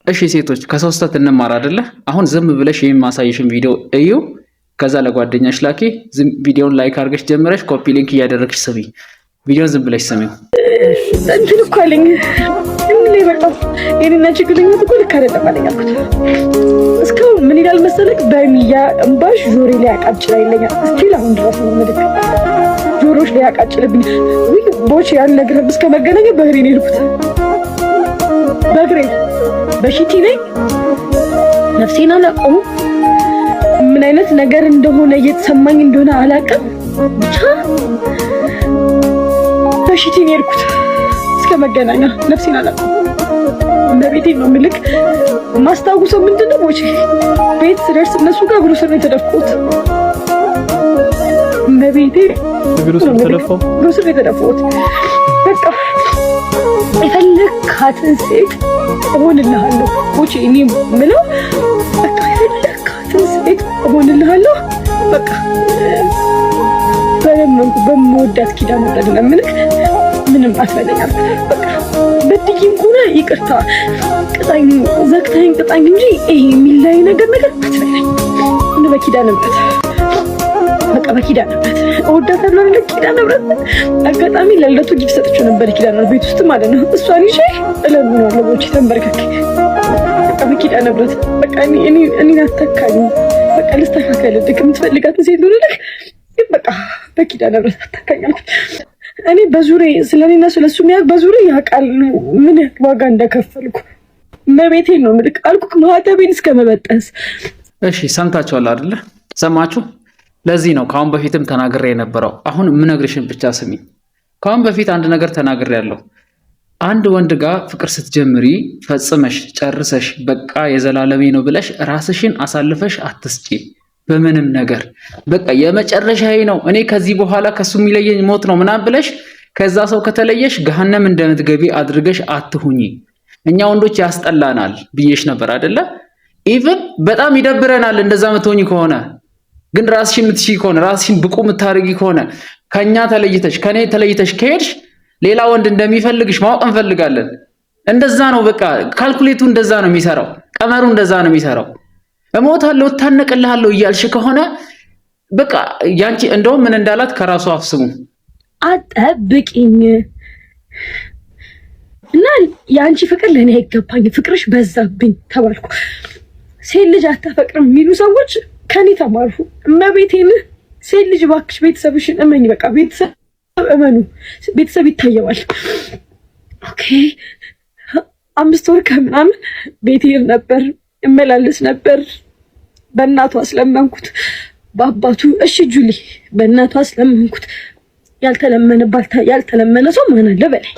እሺ ሴቶች ከሰው ስህተት እንማር አይደለ? አሁን ዝም ብለሽ የማሳይሽን ቪዲዮ እዩ። ከዛ ለጓደኛሽ ላኪ። ዝም ቪዲዮውን ላይክ አድርገሽ ጀምረሽ ኮፒ ሊንክ እያደረግሽ ስሚ። ቪዲዮውን ዝም ብለሽ ስሚው። እንትን እኮ አለኝ እንዴ በቃ የኔና ችግረኛው እኮ ልክ አይደለም አለኝ አልኩት። እስካሁን ምን ይላል መሰለክ በሚያ እምባሽ ጆሮ ላይ ያቃጭላ ይለኛል። እስቲል አሁን ድረስ ነው ማለት ጆሮሽ ላይ ያቃጭልብኝ። ወይ ቦቼ ያን ነገር እስከ መገናኛ በእግሬ ነው የሄድኩት። በእግሬ በሽቲ ነኝ። ነፍሴን አላውቀውም። ምን አይነት ነገር እንደሆነ እየተሰማኝ እንደሆነ አላውቅም። ብቻ በሽቲ ነው የሄድኩት እስከ መገናኛ። ነፍሴን አላውቀውም። በቤቴ ነው ምልክ ማስታውሰው ምንድነው ቦቼ ቤት ስደርስ እነሱ ጋር እግሩ ስር ነው የተደፍኩት። በቤቴ እግሩ ስር ነው የተደፍኩት። በቃ የፈለካትን ሴት እሆንልሃለሁ ቦቼ። እኔ ምለው በቃ የፈለካትን ሴት እሆንልሃለሁ። በቃ በምወዳት ኪዳን አይደለም ምልክ ምንም አትበለኛል። በቃ በድዬም ሆነ ይቅርታ ቅጣኝ፣ ዘግታኝ ቅጣኝ እንጂ ይሄ የሚላይ ነገር አትበለኝ። እንደ በኪዳን ምረት በቃ በኪዳን ምረት እወዳታለሁ። ለኪዳን ምረት አጋጣሚ ለለቱ ጊፍት ሰጥቼው ነበር ኪዳን ምረት ቤት ውስጥ ማለት ነው። እሷን ይዤ እለምናለሁ ቦቼ ተንበርከክ። በቃ በኪዳን ምረት በቃ እኔ አታካኝ። በቃ ልስተካከል ድክ የምትፈልጋትን ሴት ልልህ ግን በቃ በኪዳን ምረት አታካኝ። እኔ በዙሪያ ስለኔና ስለሱ የሚያውቅ በዙሪያ ያውቃል ምን ዋጋ እንደከፈልኩ። መቤቴን ነው ምልክ አልኩክ ማህተቤን እስከመበጠስ። እሺ ሰምታችኋል አይደለ? ሰማችሁ? ለዚህ ነው ካሁን በፊትም ተናግሬ የነበረው። አሁን የምነግርሽን ብቻ ስሚ። ካሁን በፊት አንድ ነገር ተናግሬያለሁ። አንድ ወንድ ጋር ፍቅር ስትጀምሪ ፈጽመሽ ጨርሰሽ በቃ የዘላለሜ ነው ብለሽ ራስሽን አሳልፈሽ አትስጪ። በምንም ነገር በቃ የመጨረሻዬ ነው እኔ ከዚህ በኋላ ከሱ የሚለየኝ ሞት ነው ምናምን ብለሽ ከዛ ሰው ከተለየሽ ገሃነም እንደምትገቢ አድርገሽ አትሁኚ። እኛ ወንዶች ያስጠላናል ብዬሽ ነበር አይደለ? ኢቭን በጣም ይደብረናል እንደዛ ምትሆኚ ከሆነ። ግን ራስሽን የምትሽይ ከሆነ ራስሽን ብቁ የምታደርጊ ከሆነ ከኛ ተለይተሽ ከኔ ተለይተሽ ከሄድሽ ሌላ ወንድ እንደሚፈልግሽ ማወቅ እንፈልጋለን። እንደዛ ነው በቃ ካልኩሌቱ እንደዛ ነው የሚሰራው፣ ቀመሩ እንደዛ ነው የሚሰራው። እሞታለሁ እታነቅልሃለሁ እያልሽ ከሆነ በቃ ያንቺ እንደውም ምን እንዳላት ከራሱ አፍስሙ አጠብቂኝ እና ያንቺ ፍቅር ለኔ አይገባኝ፣ ፍቅርሽ በዛብኝ ተባልኩ። ሴት ልጅ አታፈቅርም የሚሉ ሰዎች ከኔ ተማሩ። እመቤቴን ሴት ልጅ እባክሽ ቤተሰብሽን እመኝ። በቃ ቤተሰብ እመኑ፣ ቤተሰብ ይታየዋል። ኦኬ 5 ወር ከምናምን ቤት ይር ነበር እመላለስ ነበር። በእናቷ አስለመንኩት፣ በአባቱ እሺ ጁሊ በእናቷ አስለመንኩት። ያልተለመነ ሰው ማን አለ በላይ?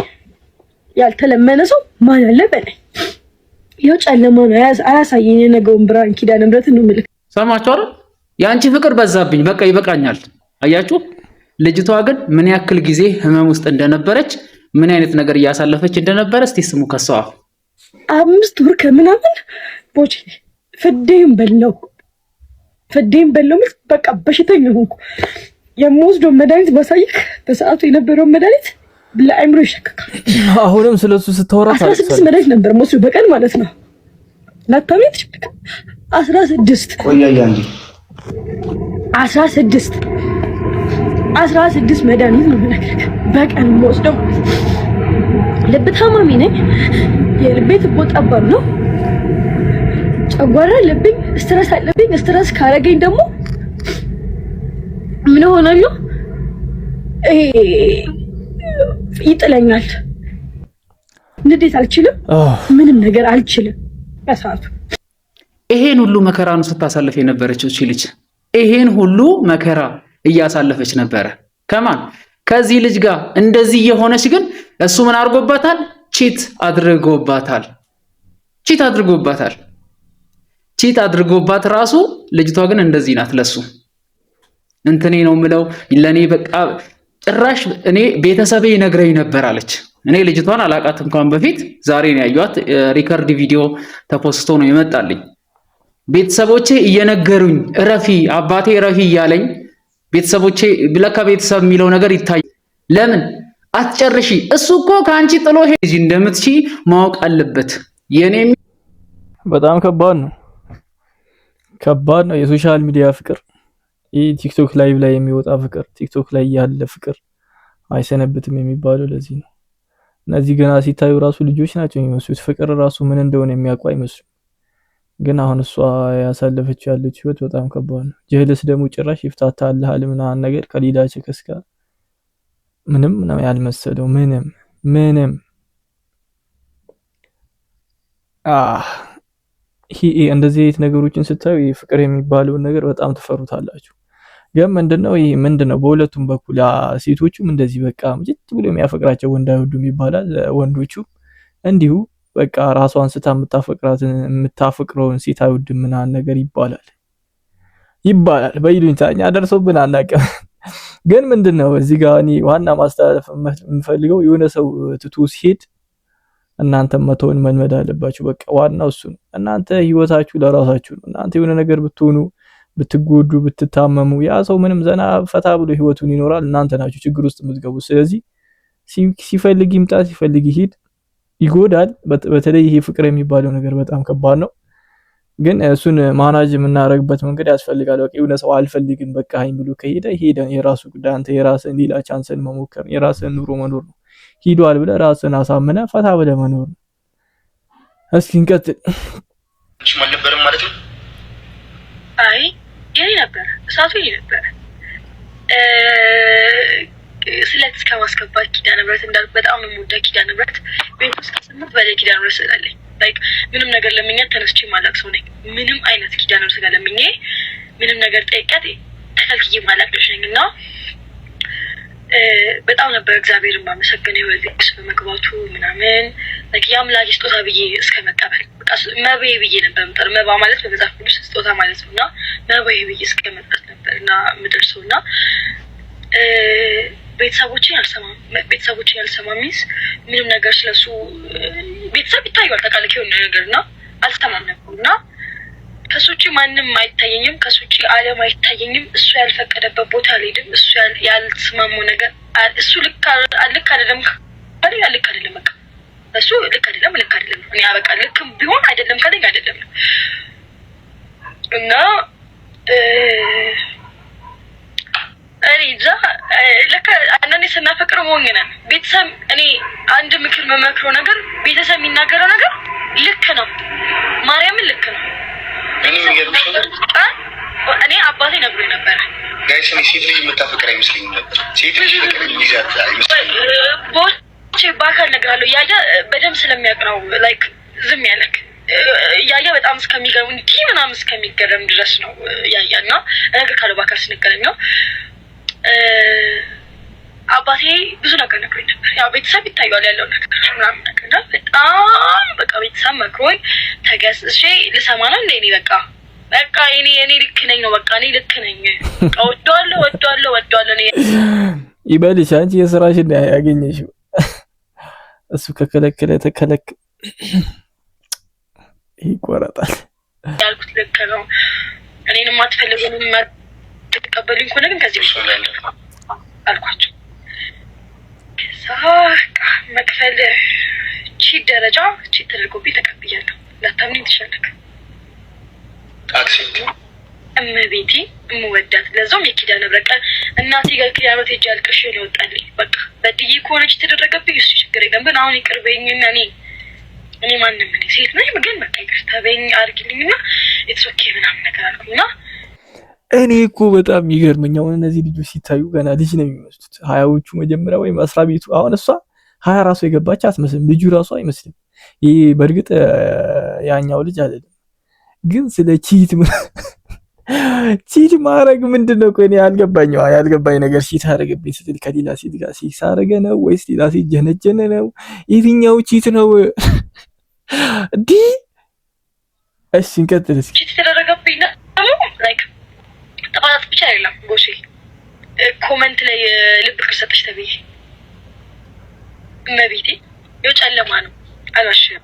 ያልተለመነ ሰው ማን አለ በላይ? ይኸው ጨለማ ነው አያሳየኝ የነገውን ብርሃን። ኪዳነ ምሕረት ነው ምልክ። ሰማችሁ አይደል? የአንቺ ፍቅር በዛብኝ በቃ ይበቃኛል። አያችሁ? ልጅቷ ግን ምን ያክል ጊዜ ህመም ውስጥ እንደነበረች ምን አይነት ነገር እያሳለፈች እንደነበረ እስቲ ስሙ ከሷ። 5 ወር ከምናምን ቦቼ ፍዴም በለው በቃ በሽተኛ ሆንኩ። የምወስደው መድኃኒት ባሳይክ በሰዓቱ የነበረው መድኃኒት ለአይምሮ ይሸከካል። አሁንም ስለሱ ስታወራ 16 መድኃኒት ነበር የምወስደው በቀን ማለት ነው። ላታውቂት 16 ቆያያ እንዴ 16 መድኃኒት ነው በቀን የምወስደው። ልብ ታማሚ ነኝ። የልቤ ትቦ ጠባብ ነው። ጨጓራ አለብኝ። ስትረስ አለብኝ። ስትረስ ካረገኝ ደግሞ ምን ሆናለሁ? ይጥለኛል። ንዴት አልችልም። ምንም ነገር አልችልም። በሰዓቱ ይሄን ሁሉ መከራ ነው ስታሳልፍ የነበረችው እቺ ልጅ። ይሄን ሁሉ መከራ እያሳለፈች ነበረ። ከማን? ከዚህ ልጅ ጋር እንደዚህ የሆነች ግን እሱ ምን አድርጎባታል? ቺት አድርጎባት ራሱ ልጅቷ ግን እንደዚህ ናት። ለሱ እንትኔ ነው ምለው ለኔ በቃ ጭራሽ እኔ ቤተሰቤ ይነግረኝ ነበር አለች። እኔ ልጅቷን አላቃትም እንኳን በፊት ዛሬ ነው ያዩት። ሪከርድ ቪዲዮ ተፖስቶ ነው የመጣልኝ። ቤተሰቦቼ እየነገሩኝ እረፊ፣ አባቴ እረፊ እያለኝ ቤተሰቦቼ ብለካ ቤተሰብ የሚለው ነገር ይታይ። ለምን አትጨርሺ? እሱ እኮ ከአንቺ ጥሎ ሄጂ እንደምትሺ ማወቅ አለበት። የኔ በጣም ከባድ ነው የሶሻል ሚዲያ ፍቅር። ይህ ቲክቶክ ላይቭ ላይ የሚወጣ ፍቅር፣ ቲክቶክ ላይ ያለ ፍቅር አይሰነብትም የሚባለው ለዚህ ነው። እነዚህ ገና ሲታዩ ራሱ ልጆች ናቸው የሚመስሉት። ፍቅር ራሱ ምን እንደሆነ የሚያውቁ አይመስሉም። ግን አሁን እሷ ያሳለፈችው ያለች ህይወት በጣም ከባድ ነው። ጀለስ ደግሞ ጭራሽ ይፍታታልሃል ምናምን ነገር ከሌላ ቸከስ ጋር ምንም ነው ያልመሰለው። ምንም ይሄ እንደዚህ አይነት ነገሮችን ስታዩ ፍቅር የሚባለውን ነገር በጣም ትፈሩታላችሁ። ግን ምንድነው በሁለቱም በኩል ሴቶቹም እንደዚህ በቃ ምጭት ብሎ የሚያፈቅራቸው ወንድ አይወዱም ይባላል። ወንዶቹ እንዲሁ በቃ ራሷን ስታ የምታፈቅረውን ሴት አይወድም ምናምን ነገር ይባላል በይሉኝታ። እኛ ደርሶብን አናውቅም። ግን ምንድነው እዚህ ጋር እኔ ዋና ማስተላለፍ የምፈልገው የሆነ ሰው ትቶ ሲሄድ እናንተ መተውን መልመድ አለባችሁ። በቃ ዋናው እሱ ነው። እናንተ ህይወታችሁ ለራሳችሁ ነው። እናንተ የሆነ ነገር ብትሆኑ፣ ብትጎዱ፣ ብትታመሙ ያ ሰው ምንም ዘና ፈታ ብሎ ህይወቱን ይኖራል። እናንተ ናችሁ ችግር ውስጥ የምትገቡት። ስለዚህ ሲፈልግ ይምጣ፣ ሲፈልግ ይሄድ። ይጎዳል። በተለይ ይሄ ፍቅር የሚባለው ነገር በጣም ከባድ ነው። ግን እሱን ማናጅ የምናደርግበት መንገድ ያስፈልጋል። በቃ የሆነ ሰው አልፈልግም በቃ ሀይም ብሎ ከሄደ ሄደ፣ የራሱ ጉዳይ። አንተ የራስህን ሌላ ቻንስን መሞከር፣ የራስህን ኑሮ መኖር ነው። ሂዷል ብለህ ራስህን አሳምነ ፈታ ብለህ መኖር ነው። እስኪ እንቀጥል። አልነበረም ማለት ነው። አይ የኔ ነበር፣ እሳቱ የኔ ነበር። ስለት እስከማስገባት ኪዳነ ምህረት እንዳልኩ በጣም ነው የምወዳት ኪዳነ ምህረት። ቤት ውስጥ ከስምንት በላይ ኪዳነ ምህረት ስላለኝ ላይክ ምንም ነገር ለምኛት ተነስቼ ማላቅ ሰው ነኝ። ምንም አይነት ኪዳነ ምህረት ጋር ለምኜ ምንም ነገር ጠይቃት ተከልክዬ ማላቅ ልጅ ነኝ እና በጣም ነበር እግዚአብሔርን ማመሰገነው ወልስ በመግባቱ ምናምን ላይክ ያምላክ ስጦታ ብዬ እስከመቀበል በቃ መባዬ ብዬ ነበር የምጠራው። መባ ማለት በመጽሐፍ ቅዱስ ስጦታ ማለት ነውና መባዬ ብዬ እስከመጣት ነበርና ምድርሰውና ቤተሰቦችን ያልሰማም ሚስ ምንም ነገር ስለሱ ቤተሰብ ይታያል ተቃልከው ነገርና አልተማም ነበርና ከሱጪ ማንንም አይታየኝም፣ ከሱጪ ዓለም አይታየኝም። እሱ ያልፈቀደበት ቦታ አልሄድም። እሱ ያልተስማማው ነገር እሱ ልክ አይደለም በቃ እሱ ልክ አይደለም እኔ አበቃ ልክም ቢሆን አይደለም ካለኝ አይደለም እና እዛ ለካ አንዳንዴ ስናፈቅር ሞኝ ነን። ቤተሰብ እኔ አንድ ምክር መመክረው ነገር ቤተሰብ የሚናገረው ነገር ልክ ነው፣ ማርያምን ልክ ነው። እኔ አባቴ ነግሮኝ ነበር ጋይስ እኔ ሴት ልጅ የምታፈቅር አይመስለኝም ነበር። ሴት ልጅ ፍቅር ይይዛት አይመስለኝም። በአካል እነግርሃለሁ ያያ በደንብ ስለሚያውቅ ነው ላይክ ዝም ያለክ ያያ በጣም እስከሚገርም እንዲህ ምናምን እስከሚገርም ድረስ ነው ያያና እነግርሃለሁ በአካል ስንገናኝ ነው። አባቴ ብዙ ነገር ነግሮኝ ነበር። ያው ቤተሰብ ይታያል ያለው ነገር ምናምን ነገር እና በጣም በቃ ቤተሰብ መክሮኝ ተገስሼ ልሰማ ነው እንደ እኔ በቃ እኔ ልክ ነኝ ነው በቃ እኔ ልክ ነኝ ወደዋለሁ ይበልሽ አንቺ የስራሽን ያገኘሽው እሱ ከከለከለ ተከለክ ይቆረጣል ያልኩት ልክ ነው። እኔንም አትፈልጉንም ተቀበሉኝ እኮ ግን ከዚህ አልኳቸው። ከዛ መክፈል ደረጃ ተደርጎብኝ ተቀብያለሁ። ላታምኝ ትችላለህ። አክሴፕት እመቤቴ እምወዳት ለዛውም የኪዳነ ምህረት ቀን እናቴ ጋር ኪዳነ ምህረት ሄጄ አልቅሼ ነው የወጣልኝ። በቃ በድዬ ከሆነች የተደረገብኝ እሱ ችግር የለም ግን አሁን ይቅርበኝና እኔ ማንም ሴት ነኝ ግን በቃ ይቅርታ በይኝ አድርጊልኝና ኢትስ ኦኬ ምናምን ነገር አልኩኝና እኔ እኮ በጣም የሚገርመኝ አሁን እነዚህ ልጆች ሲታዩ ገና ልጅ ነው የሚመስሉት። ሀያዎቹ መጀመሪያ ወይም 10 ቤቱ አሁን እሷ 20 ራሱ የገባች አትመስልም። ልጁ ራሱ አይመስልም። ይሄ በእርግጥ ያኛው ልጅ አይደለም ግን ስለ ቺት ማድረግ ምንድነው? ቆይ እኔ ያልገባኝ ነገር ቺት አደረገብኝ ስትል ከሌላ ሴት ጋር ሴክስ አደረገ ነው ወይስ ሌላ ሴት ጀነጀነ ነው? የትኛው ቺት ነው? እሺ እንቀጥል እስኪ። ቺት ተደረገብኝ ነው ላይክ ጥፋት ብቻ አይደለም ጎሼ ኮሜንት ላይ ልብ ከሰጠች ተብዬ እመቤቴ የጨለማ ነው አላሽም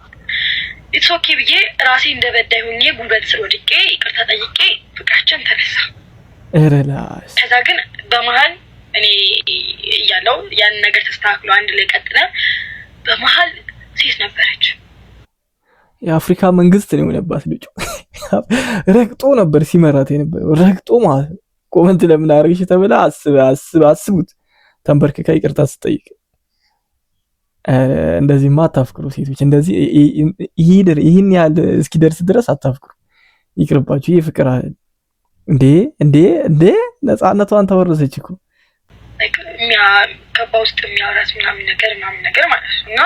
ኢትስ ኦኬ ብዬ ራሴ እንደበዳይ ሆኜ ጉልበት ስር ወድቄ ይቅርታ ጠይቄ ፍቅራችን ተነሳ። እረላስ ከዛ ግን በመሀል እኔ እያለው ያን ነገር ተስተካክሎ አንድ ላይ ቀጥለ በመሀል ሴት ነበረች። የአፍሪካ መንግስት ነው የሆነባት ልጁ። ረግጦ ነበር ሲመራት የነበረው ረግጦ ማለት ነው። ኮመንት ለምን አረግሽ ተብላ አስቡት፣ ተንበርክካ ይቅርታ ስጠይቅ። እንደዚህማ አታፍቅሩ ሴቶች፣ እንደዚህ ይህን ያህል እስኪደርስ ድረስ አታፍቅሩ፣ ይቅርባችሁ። ይህ ፍቅር አይደል እንዴ! ነፃነቷን ተወረሰች እኮ ከባ ውስጥ የሚያወራት ምናምን ነገር ማለት ነው። እና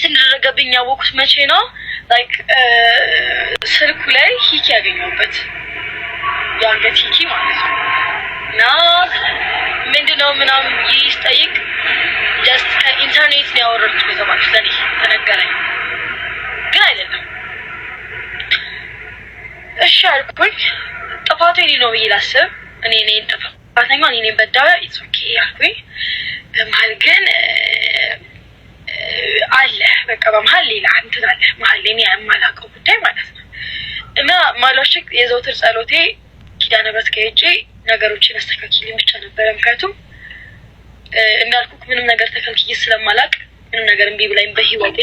እንደደረገብኝ ያወቁት መቼ ነው? ላይክ ስልኩ ላይ ሂኪ ያገኘሁበት የአንገት ሂኪ ማለት ነው። እና ምንድነው ምናምን ብዬ ስጠይቅ ጀስት ከኢንተርኔት ነው ያወረድኩት የተባልኩት ለኔ ተነገረኝ፣ ግን አይደለም። እሺ አልኩኝ። ጥፋቱ የኔ ነው ብዬ ላስብ፣ እኔ ጥፋተኛ እኔ በዳይ ኢትስ ኦኬ አልኩኝ። በመሀል ግን አለ በቃ በመሀል ሌላ እንትን አለ መሀል ላይ የማላውቀው ጉዳይ ማለት ነው። እና ማለሽክ የዘውትር ጸሎቴ ኪዳነ ምሕረት ከሄጄ ነገሮችን አስተካክልኝ ብቻ ነበረ። ምክንያቱም እንዳልኩት ምንም ነገር ተከልክዬ ስለማላውቅ ምንም ነገር እምቢ ብላኝ በህይወቴ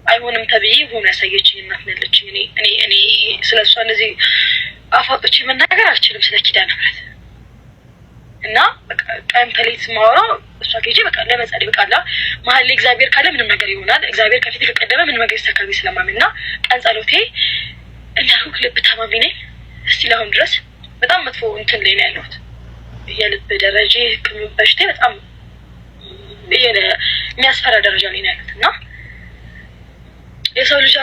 አይሆንም ተብዬ ሆነ ያሳየችኝ እናት ነለችኝ። እኔ ስለሷ እንደዚህ አፋጦቼ መናገር አልችልም ስለ ኪዳነ ምሕረት። እና በቃ ቀን ተሌት ማወራው እሷ ከሄጄ በቃ ለመጸለይ በቃ መሀል ላይ እግዚአብሔር ካለ ምንም ነገር ይሆናል፣ እግዚአብሔር ከፊት ከቀደመ ምንም ነገር ይስተካከል ስለማምንና ቀን ጸሎቴ እንዳልኩት ልብ ታማሚ ነኝ እስቲ ለአሁን ድረስ በጣም መጥፎ እንትን ላይ ነው ያለሁት። የልብ ደረጃ ህክምና በሽታ በጣም የሚያስፈራ ደረጃ ላይ ነው ያለሁት። እና የሰው ልጅ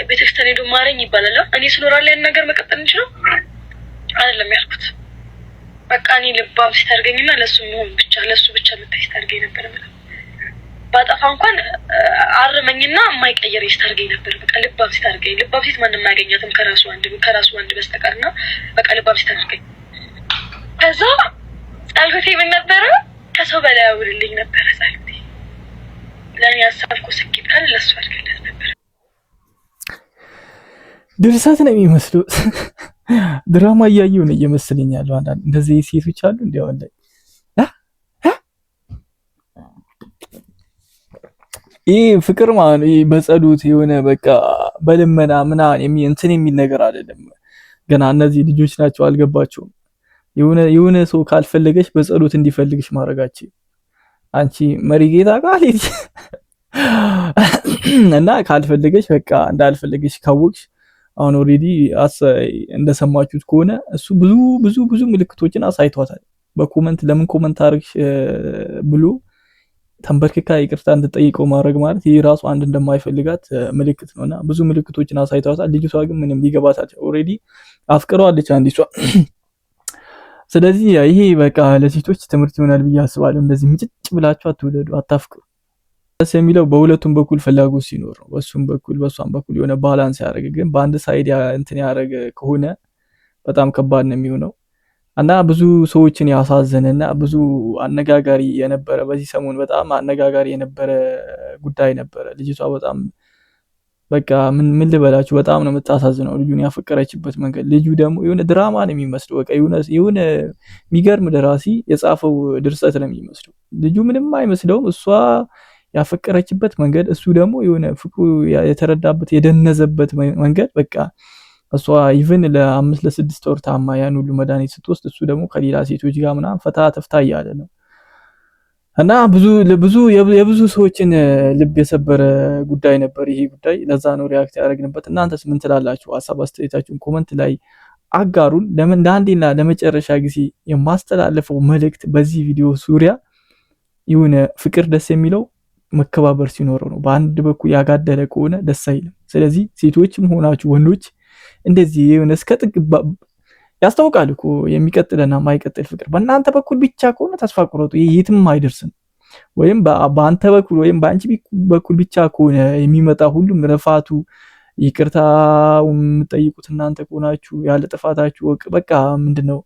ቤተክርስቲያን ሄዶ ማረኝ ይባላል። እኔ ስኖራለ ያን ነገር መቀጠል እንችላል አይደለም ያልኩት። በቃ እኔ ልባም ሲታርገኝና ለሱ መሆን ብቻ ለሱ ብቻ መታይ ሲታርገኝ ነበር ማለት ባጠፋ እንኳን አርመኝና የማይቀየር ይስታርገኝ ነበር። በቃ ልባም ሲታርገኝ ልባም ሲት ማንንም ማገኛትም ከራሱ አንድ በስተቀርና በቃ ልባም ሲታርገኝ። ከዛ ጸሎቴ ምን ነበረ? ከሰው በላይ አውልልኝ ነበረ ጸሎቴ። ለኔ ያሳብኩ ስኪት ካለ ለሱ አድርገለት ነበር። ድርሰት ነው የሚመስለው። ድራማ እያየሁ ነው እየመሰለኝ ያለው። አንዳንድ እንደዚህ ሴቶች አሉ እንዲያው ላይ ይህ ፍቅር ማለት ይህ በጸሎት የሆነ በቃ በልመና ምናምን እንትን የሚል ነገር አይደለም። ገና እነዚህ ልጆች ናቸው አልገባቸውም። የሆነ ሰው ካልፈለገሽ በጸሎት እንዲፈልግሽ ማድረጋችሁ አንቺ መሪ ጌታ ቃል እና ካልፈለገሽ በቃ እንዳልፈለገሽ ካወቅሽ አሁን ኦሬዲ እንደሰማችሁት ከሆነ እሱ ብዙ ምልክቶችን አሳይቷታል። በኮመንት ለምን ኮመንት አርግሽ ብሎ ተንበርክካ ይቅርታ እንድጠይቀው ማድረግ ማለት ይሄ ራሱ አንድ እንደማይፈልጋት ምልክት ነውና ብዙ ምልክቶችን አሳይቷታል። ልጅቷ ግን ምንም ሊገባታል። ኦሬዲ አፍቅረዋለች አንዲቷ። ስለዚህ ይሄ በቃ ለሴቶች ትምህርት ይሆናል ብዬ አስባለሁ። እንደዚህ ምጭጭ ብላችሁ አትውለዱ፣ አታፍቅሩ። ደስ የሚለው በሁለቱም በኩል ፍላጎት ሲኖር ነው። በሱም በኩል በሷም በኩል የሆነ ባላንስ ያደርግ። ግን በአንድ ሳይድ እንትን ያደረገ ከሆነ በጣም ከባድ ነው የሚሆነው እና ብዙ ሰዎችን ያሳዘነና ብዙ አነጋጋሪ የነበረ በዚህ ሰሞን በጣም አነጋጋሪ የነበረ ጉዳይ ነበረ። ልጅቷ በጣም በቃ ምን ልበላችሁ በጣም ነው የምታሳዝነው ልጁን ያፈቀረችበት መንገድ። ልጁ ደግሞ የሆነ ድራማ ነው የሚመስለው። በቃ የሆነ የሚገርም ደራሲ የጻፈው ድርሰት ነው የሚመስለው። ልጁ ምንም አይመስለውም። እሷ ያፈቀረችበት መንገድ፣ እሱ ደግሞ የሆነ ፍቅሩ የተረዳበት የደነዘበት መንገድ በቃ እሷ ኢቭን ለ5 ለ6 ወር ታማ ያን ሁሉ መድኃኒት ስትወስድ እሱ ደግሞ ከሌላ ሴቶች ጋር ምናምን ፈታ ተፍታ እያለ ነው እና የብዙ ሰዎችን ልብ የሰበረ ጉዳይ ነበር ይሄ ጉዳይ። ለዛ ነው ሪያክት ያደረግንበት። እናንተስ ምን ትላላችሁ? ሐሳብ አስተያየታችሁን ኮመንት ላይ አጋሩን። ለምን ለአንዴና ለመጨረሻ ጊዜ የማስተላለፈው መልእክት በዚህ ቪዲዮ ዙሪያ የሆነ ፍቅር ደስ የሚለው መከባበር ሲኖረው ነው። በአንድ በኩል ያጋደለ ከሆነ ደስ አይልም። ስለዚህ ሴቶችም ሆናችሁ ወንዶች እንደዚህ የሆነ እስከ ጥግ ያስታውቃል እኮ የሚቀጥልና ማይቀጥል ፍቅር። በእናንተ በኩል ብቻ ከሆነ ተስፋ ቁረጡ፣ የትም አይደርስም። ወይም በአንተ በኩል ወይም በአንቺ በኩል ብቻ ከሆነ የሚመጣ ሁሉም ረፋቱ ይቅርታ የምትጠይቁት እናንተ ከሆናችሁ ያለ ጥፋታችሁ በቃ ምንድነው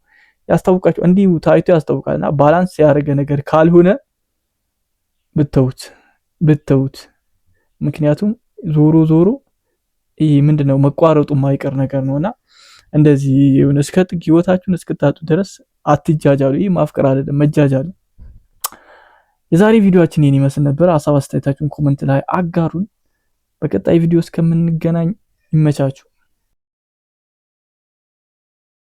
ያስታውቃችሁ፣ እንዲሁ ታይቶ ያስታውቃልና ባላንስ ያደረገ ነገር ካልሆነ ብተውት። ምክንያቱም ዞሮ ይሄ ምንድነው መቋረጡ የማይቀር ነገር ነውና እንደዚህ የሆነ እስከ ጥግ ህይወታችሁን እስክታጡ ድረስ አትጃጃሉ። ይሄ ማፍቀር አይደለም መጃጃሉ። የዛሬ ቪዲዮአችን ይሄን ይመስል ነበር። ሐሳብ አስተያየታችሁን ኮሜንት ላይ አጋሩን። በቀጣይ ቪዲዮ እስከምንገናኝ ይመቻችሁ።